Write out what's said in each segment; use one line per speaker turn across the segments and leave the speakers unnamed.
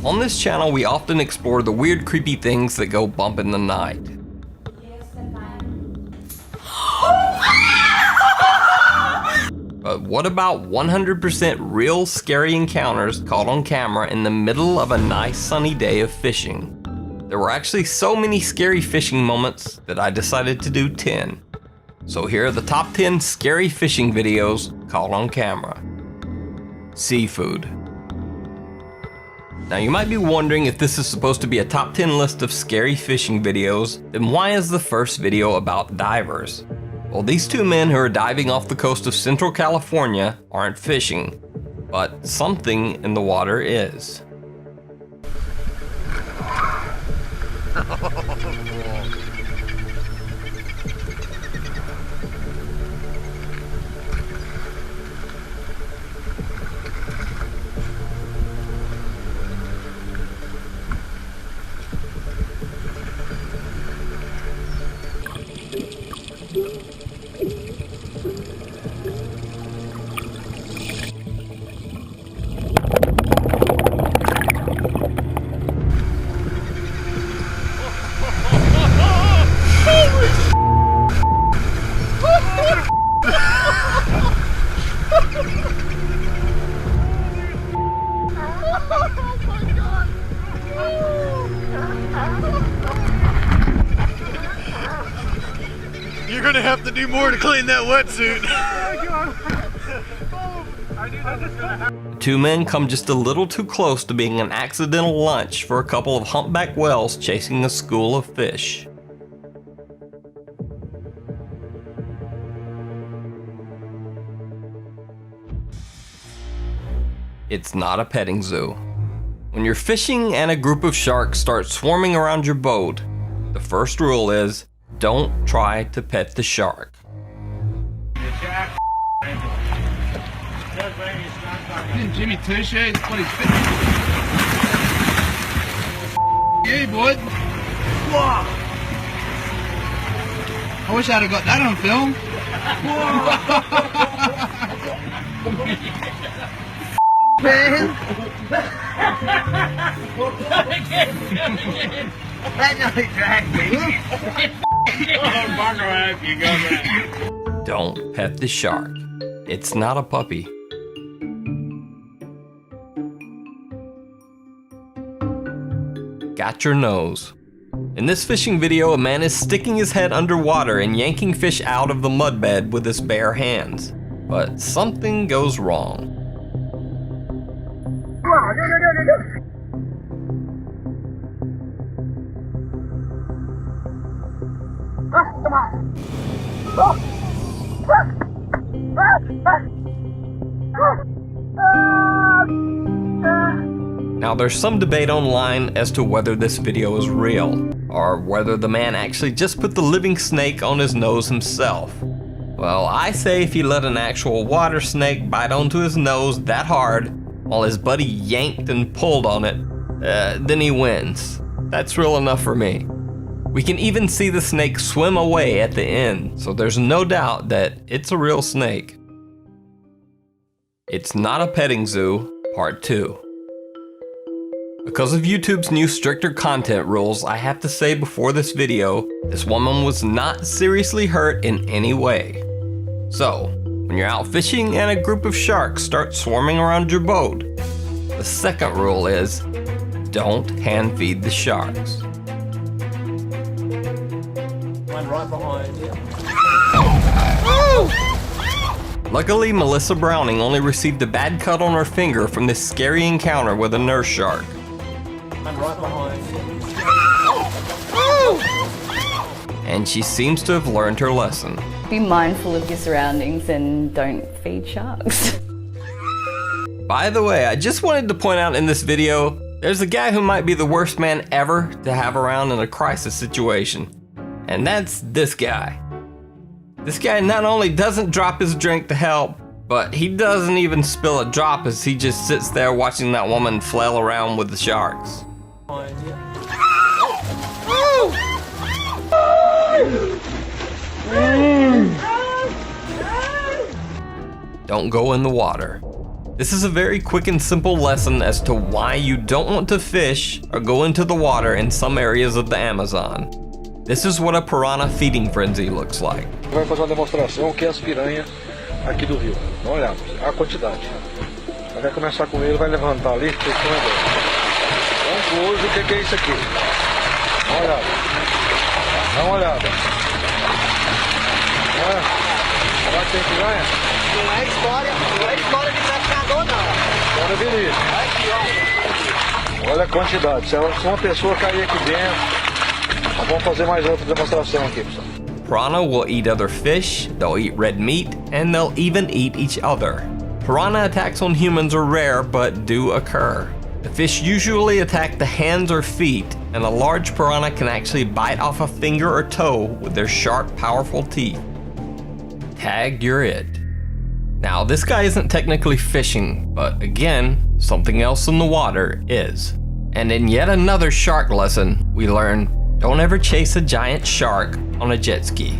On this channel, we often explore the weird, creepy things that go bump in the night. But what about 100% real scary encounters caught on camera in the middle of a nice sunny day of fishing? There were actually so many scary fishing moments that I decided to do 10. So here are the top 10 scary fishing videos caught on camera. Seafood. Now you might be wondering, if this is supposed to be a top 10 list of scary fishing videos, then why is the first video about divers? Well, these two men who are diving off the coast of Central California aren't fishing, but something in the water is.
You're gonna have to do more to clean that wetsuit.
The two men come just a little too close to being an accidental lunch for a couple of humpback whales chasing a school of fish. It's not a petting zoo. When you're fishing and a group of sharks start swarming around your boat, the first rule is, don't try to pet the shark.
Jimmy Touche, what he's fit. Yeah, boy. I wish I'd have got that on film. Man. That nearly dragged me.
Don't pet the shark. It's not a puppy. Got your nose. In this fishing video, a man is sticking his head underwater and yanking fish out of the mudbed with his bare hands. But something goes wrong. Now there's some debate online as to whether this video is real, or whether the man actually just put the living snake on his nose himself. Well, I say if he let an actual water snake bite onto his nose that hard, while his buddy yanked and pulled on it, then he wins. That's real enough for me. We can even see the snake swim away at the end, so there's no doubt that it's a real snake. It's not a petting zoo, part 2. Because of YouTube's new stricter content rules, I have to say before this video, this woman was not seriously hurt in any way. So, when you're out fishing and a group of sharks start swarming around your boat, the second rule is, don't hand feed the sharks.
One right behind you.
Luckily, Melissa Browning only received a bad cut on her finger from this scary encounter with a nurse shark.
One right behind you.
And she seems to have learned her lesson.
Be mindful of your surroundings and don't feed sharks.
By the way, I just wanted to point out in this video, there's a guy who might be the worst man ever to have around in a crisis situation. And that's this guy. This guy not only doesn't drop his drink to help, but he doesn't even spill a drop as he just sits there watching that woman flail around with the sharks. Don't go in the water. This is a very quick and simple lesson as to why you don't want to fish or go into the water in some areas of the Amazon. This is what a piranha feeding frenzy looks like.
Vai fazer uma demonstração que é as piranhas aqui do rio. Dá uma olhada, a quantidade. Vai começar com ele, vai levantar ali, fechando agora. Vamos hoje, o que é isso aqui? Dá uma olhada. Dá uma olhada. Será que tem piranha?
Não é história de pescador, não.
Agora beleza. Olha a quantidade. Se uma pessoa cair aqui dentro, nós vamos fazer mais outra demonstração aqui, pessoal.
Piranha will eat other fish, they'll eat red meat, and they'll even eat each other. Piranha attacks on humans are rare, but do occur. The fish usually attack the hands or feet, and a large piranha can actually bite off a finger or toe with their sharp, powerful teeth. Tag, you're it. Now, this guy isn't technically fishing, but again, something else in the water is. And in yet another shark lesson, we learn, don't ever chase a giant shark on a jet ski.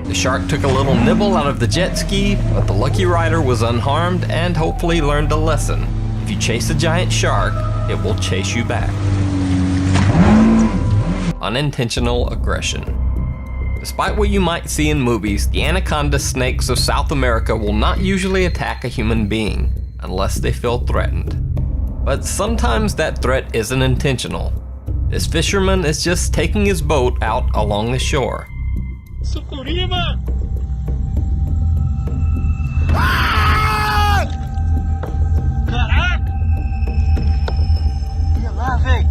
The shark took a little nibble out of the jet ski, but the lucky rider was unharmed and hopefully learned a lesson. If you chase a giant shark, it will chase you back. Unintentional aggression. Despite what you might see in movies, the anaconda snakes of South America will not usually attack a human being, unless they feel threatened. But sometimes that threat isn't intentional. This fisherman is just taking his boat out along the shore.
Sucurima! Caraca!
Olha lá, velho.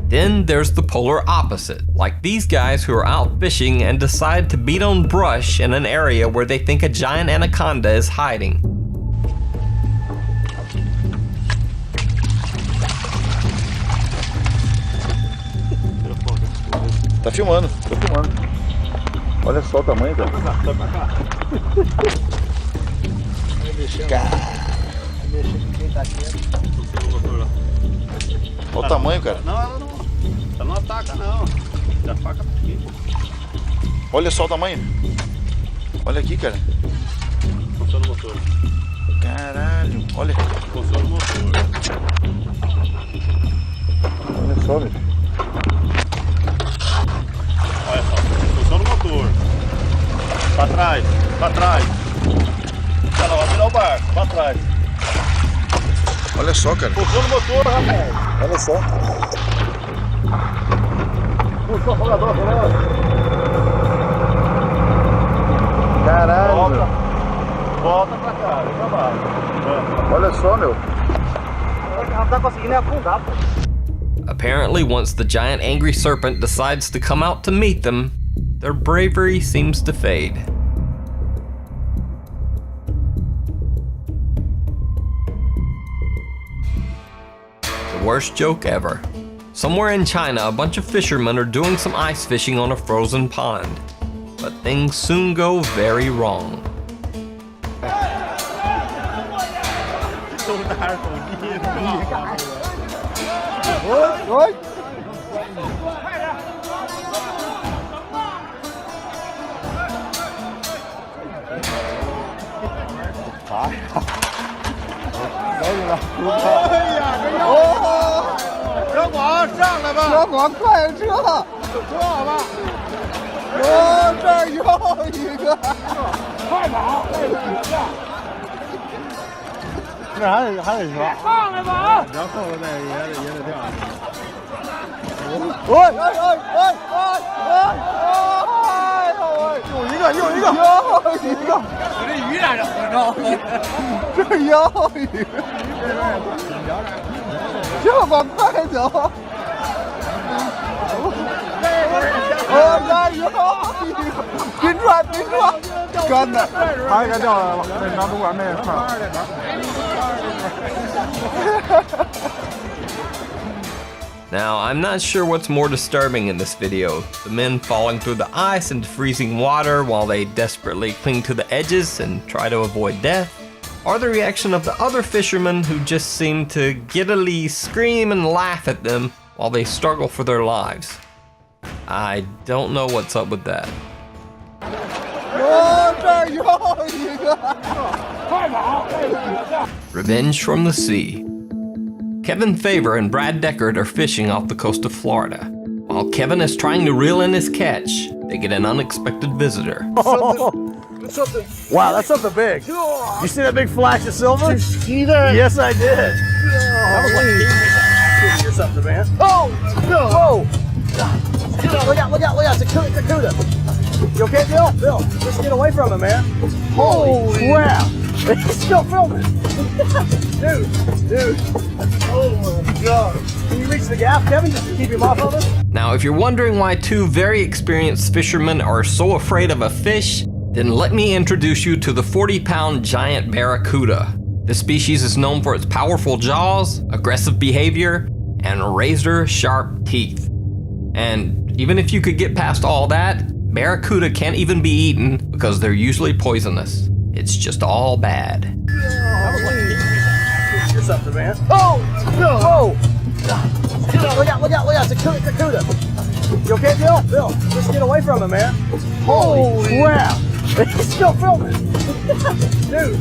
Then there's the polar opposite, like these guys who are out fishing and decide to beat on brush in an area where they think a giant anaconda is hiding.
Tá filmando, tô filmando. Olha só o tamanho, cara.
Sai pra cá.
Olha o tamanho, cara.
Não, ela não ataca, não. Da faca aqui.
Olha só o tamanho. Olha aqui, cara.
Funciona o motor.
Caralho, olha.
Funciona o motor.
Olha só, meu.
Olha só, funciona o motor. Pra trás, pra trás. Olha lá, vai virar o barco, pra trás.
Olha só, cara.
Funciona o motor, rapaz.
Olha só.
Funciona o rolador,
Caralho,
Volta.
meu.
Volta pra cá, vem pra baixo.
Olha só, meu.
Ela tá conseguindo afundar, pô.
Apparently, once the giant angry serpent decides to come out to meet them, their bravery seems to fade. The worst joke ever. Somewhere in China, a bunch of fishermen are doing some ice fishing on a frozen pond. But things soon go very wrong.
Oi.小广上来吧！小广快车，车好吧？哦，这儿有一个，快跑！这还得说，上来吧啊！然后后头再也得掉。又一个，我这鱼在这合着，这又一个，这么快走？别转，干的，还给掉来了，那拿主管那块儿。
Now, I'm not sure what's more disturbing in this video, the men falling through the ice into freezing water while they desperately cling to the edges and try to avoid death, or the reaction of the other fishermen who just seem to giddily scream and laugh at them while they struggle for their lives. I don't know what's up with that. Revenge from the sea. Kevin Favor and Brad Deckard are fishing off the coast of Florida. While Kevin is trying to reel in his catch, they get an unexpected visitor.
Wow, that's something big. You see that big flash of silver? Did you see that? Yes, I did. That was like activity or something, man. Oh! No! Whoa! Look out, look out, look out. It's a cuda. You okay, Bill? Bill, just get away from him, man. Holy crap. He's still filming. Dude. Oh my God. Can you reach the gap, Kevin, just to keep him off of us?
Now, if you're wondering why two very experienced fishermen are so afraid of a fish, then let me introduce you to the 40-pound giant barracuda. This species is known for its powerful jaws, aggressive behavior, and razor-sharp teeth. And even if you could get past all that, barracuda can't even be eaten because they're usually poisonous. It's just all bad.
That was like activity or something, man. Oh! No! Whoa! Look out, look out, look out. It's a cuda. You okay, Bill? Bill, just get away from him, man. Holy crap. He's still filming. Dude.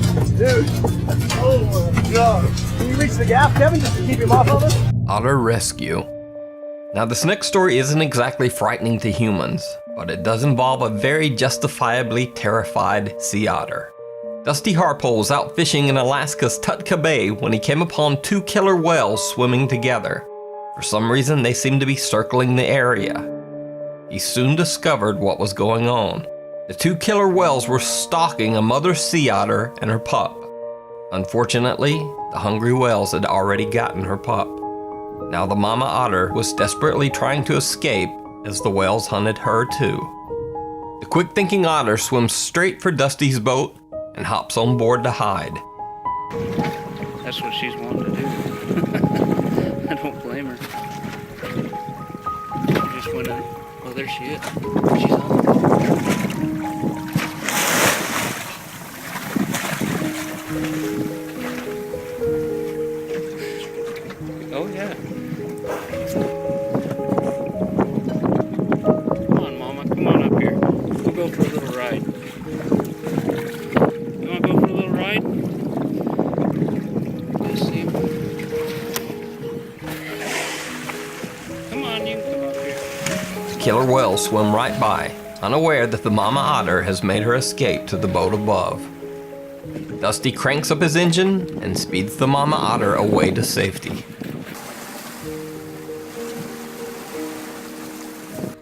Oh my God. Can you reach the gap, Kevin, just to keep him off of us?
Otter rescue. Now, this next story isn't exactly frightening to humans, but it does involve a very justifiably terrified sea otter. Dusty Harpole was out fishing in Alaska's Tutka Bay when he came upon two killer whales swimming together. For some reason, they seemed to be circling the area. He soon discovered what was going on. The two killer whales were stalking a mother sea otter and her pup. Unfortunately, the hungry whales had already gotten her pup. Now the mama otter was desperately trying to escape as the whales hunted her too. The quick-thinking otter swims straight for Dusty's boat and hops on board to hide.
That's what she's wanting to do. I don't blame her. She just went in. Oh, there she is. She's on the boat. Oh, yeah. Come on, Mama. Come on up here. We'll go for a little ride. You want to go for a little ride? Let's see. Come on, you can come up here.
The killer whales swim right by, unaware that the mama otter has made her escape to the boat above. Dusty cranks up his engine and speeds the mama otter away to safety.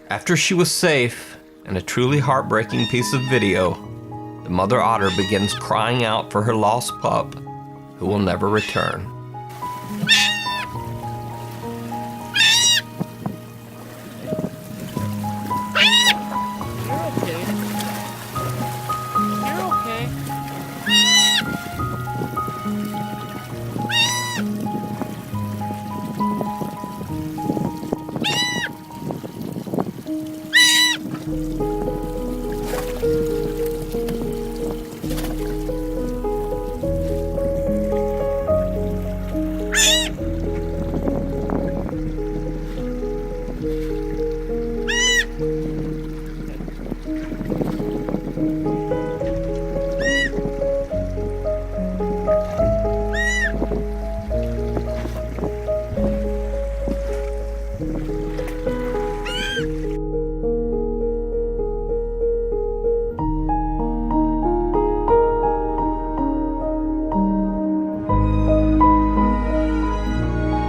After she was safe, and a truly heartbreaking piece of video, the mother otter begins crying out for her lost pup, who will never return.